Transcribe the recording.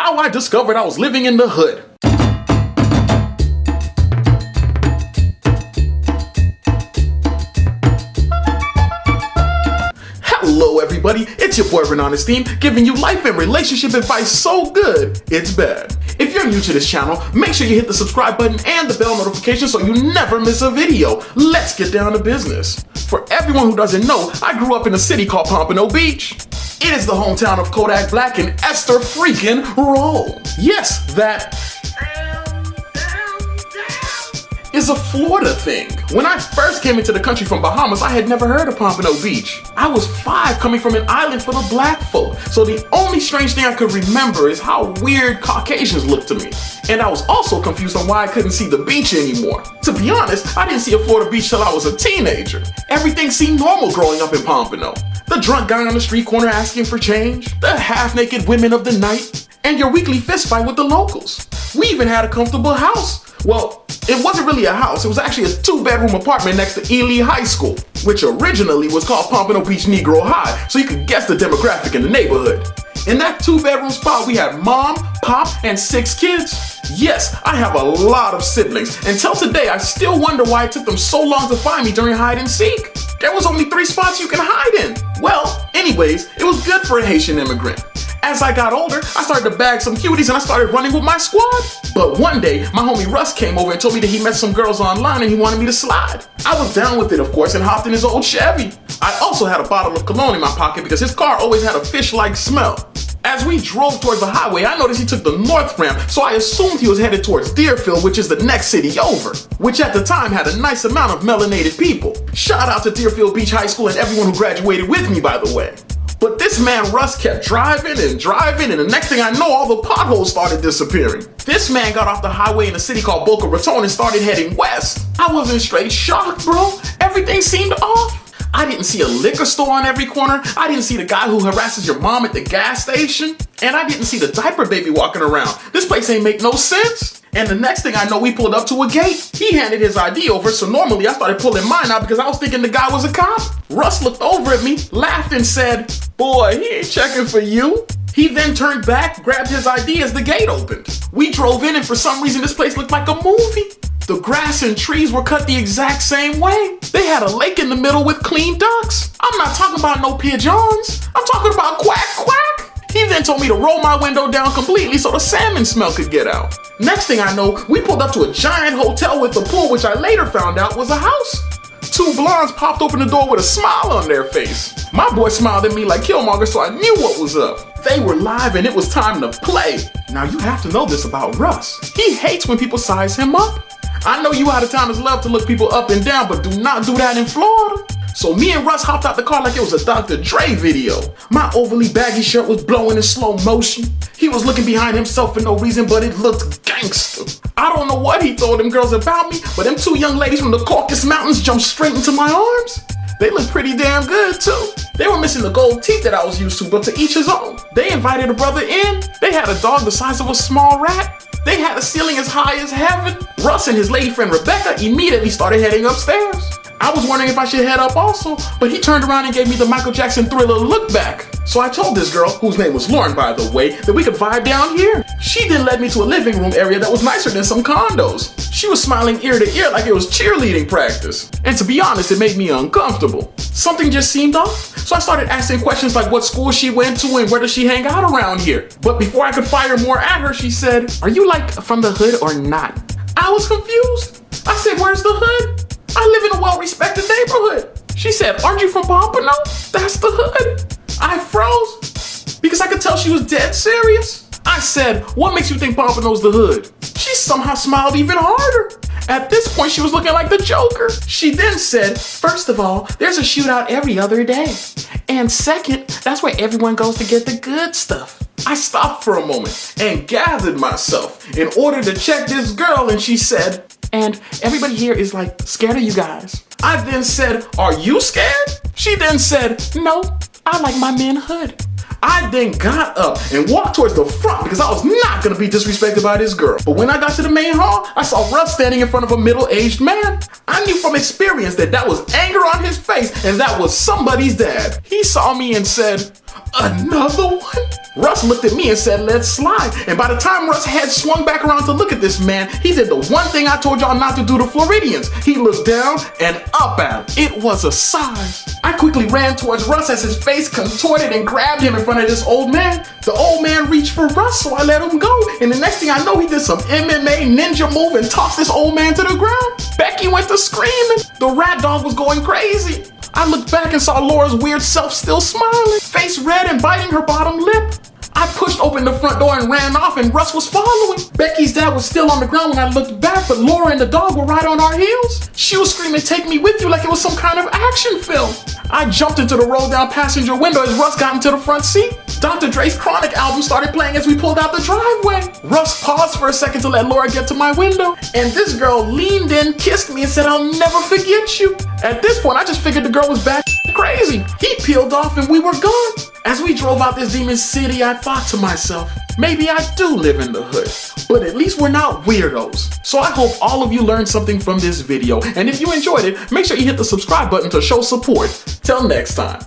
how I discovered I was living in the hood. Hello everybody, it's your boy Renan, Estime, giving you life and relationship advice so good, it's bad. If you're new to this channel, make sure you hit the subscribe button and the bell notification so you never miss a video. Let's get down to business. For everyone who doesn't know, I grew up in a city called Pompano Beach. It is the hometown of Kodak Black and Esther freaking Roll. Yes, that is a Florida thing. When I first came into the country from Bahamas, I had never heard of Pompano Beach. I was 5 coming from an island full of black folk, so the only strange thing I could remember is how weird Caucasians looked to me. And I was also confused on why I couldn't see the beach anymore. To be honest, I didn't see a Florida beach till I was a teenager. Everything seemed normal growing up in Pompano. The drunk guy on the street corner asking for change, the half-naked women of the night, and your weekly fist fight with the locals. We even had a comfortable house. Well, it wasn't really a house, it was actually a 2-bedroom apartment next to Ely High School, which originally was called Pompano Beach Negro High, so you could guess the demographic in the neighborhood. In that 2-bedroom spot, we had mom, pop, and 6 kids. Yes, I have a lot of siblings. Until today, I still wonder why it took them so long to find me during hide and seek. There was only 3 spots you can hide in. Well, anyways, it was good for a Haitian immigrant. As I got older, I started to bag some cuties and I started running with my squad. But one day, my homie Russ came over and told me that he met some girls online and he wanted me to slide. I was down with it, of course, and hopped in his old Chevy. I also had a bottle of cologne in my pocket because his car always had a fish-like smell. As we drove towards the highway, I noticed he took the north ramp, so I assumed he was headed towards Deerfield, which is the next city over, which at the time had a nice amount of melanated people. Shout out to Deerfield Beach High School and everyone who graduated with me, by the way. But this man Russ kept driving, and the next thing I know, all the potholes started disappearing. This man got off the highway in a city called Boca Raton and started heading west. I was in straight shock, bro. Everything seemed off. I didn't see a liquor store on every corner. I didn't see the guy who harasses your mom at the gas station. And I didn't see the diaper baby walking around. This place ain't make no sense. And the next thing I know, we pulled up to a gate. He handed his ID over, so normally I started pulling mine out because I was thinking the guy was a cop. Russ looked over at me, laughed and said, "Boy, he ain't checking for you." He then turned back, grabbed his ID as the gate opened. We drove in and for some reason this place looked like a movie. The grass and trees were cut the exact same way. They had a lake in the middle with clean ducks. I'm not talking about no pigeons. I'm talking about quack, quack. He then told me to roll my window down completely so the salmon smell could get out. Next thing I know, we pulled up to a giant hotel with a pool, which I later found out was a house. 2 blondes popped open the door with a smile on their face. My boy smiled at me like Killmonger, so I knew what was up. They were live and it was time to play. Now you have to know this about Russ. He hates when people size him up. I know you out-of-towners love to look people up and down, but do not do that in Florida. So me and Russ hopped out the car like it was a Dr. Dre video. My overly baggy shirt was blowing in slow motion. He was looking behind himself for no reason, but it looked gangster. I don't know what he told them girls about me, but them 2 young ladies from the Caucasus Mountains jumped straight into my arms. They looked pretty damn good too. They were missing the gold teeth that I was used to, but to each his own. They invited a brother in. They had a dog the size of a small rat. They had a ceiling as high as heaven. Russ and his lady friend Rebecca immediately started heading upstairs. I was wondering if I should head up also, but he turned around and gave me the Michael Jackson Thriller look back. So I told this girl, whose name was Lauren by the way, that we could vibe down here. She then led me to a living room area that was nicer than some condos. She was smiling ear to ear like it was cheerleading practice. And to be honest, it made me uncomfortable. Something just seemed off. So I started asking questions like what school she went to and where does she hang out around here. But before I could fire more at her, she said, "Are you like from the hood or not?" I was confused. I said, "Where's the hood? I live in a well-respected neighborhood." She said, "Aren't you from Pompano? That's the hood." I froze because I could tell she was dead serious. I said, "What makes you think Pompano's the hood?" She somehow smiled even harder. At this point, she was looking like the Joker. She then said, "First of all, there's a shootout every other day. And second, that's where everyone goes to get the good stuff." I stopped for a moment and gathered myself in order to check this girl, and she said, "And everybody here is like scared of you guys." I then said, "Are you scared?" She then said, "No, I like my men hood." I then got up and walked towards the front because I was not going to be disrespected by this girl. But when I got to the main hall, I saw Russ standing in front of a middle-aged man. I knew from experience that was anger on his face and that was somebody's dad. He saw me and said, Another one? Russ looked at me and said, let's slide. And by the time Russ' head swung back around to look at this man, he did the one thing I told y'all not to do to Floridians. He looked down and up at him. It was a size. I quickly ran towards Russ as his face contorted and grabbed him in front of this old man. The old man reached for Russ, so I let him go. And the next thing I know, he did some MMA ninja move and tossed this old man to the ground. Becky went to screaming. The rat dog was going crazy. I looked back and saw Laura's weird self still smiling, face red and biting her bottom lip. I pushed open the front door and ran off, and Russ was following. Becky's dad was still on the ground when I looked back, but Laura and the dog were right on our heels. She was screaming, take me with you, like it was some kind of action film. I jumped into the roll-down passenger window as Russ got into the front seat. Dr. Dre's Chronic album started playing as we pulled out the driveway. Russ paused for a second to let Laura get to my window, and this girl leaned in, kissed me, and said, I'll never forget you. At this point, I just figured the girl was back crazy. He peeled off and we were gone. As we drove out this demon city, I thought to myself, maybe I do live in the hood, but at least we're not weirdos. So I hope all of you learned something from this video, and if you enjoyed it, make sure you hit the subscribe button to show support. Till next time.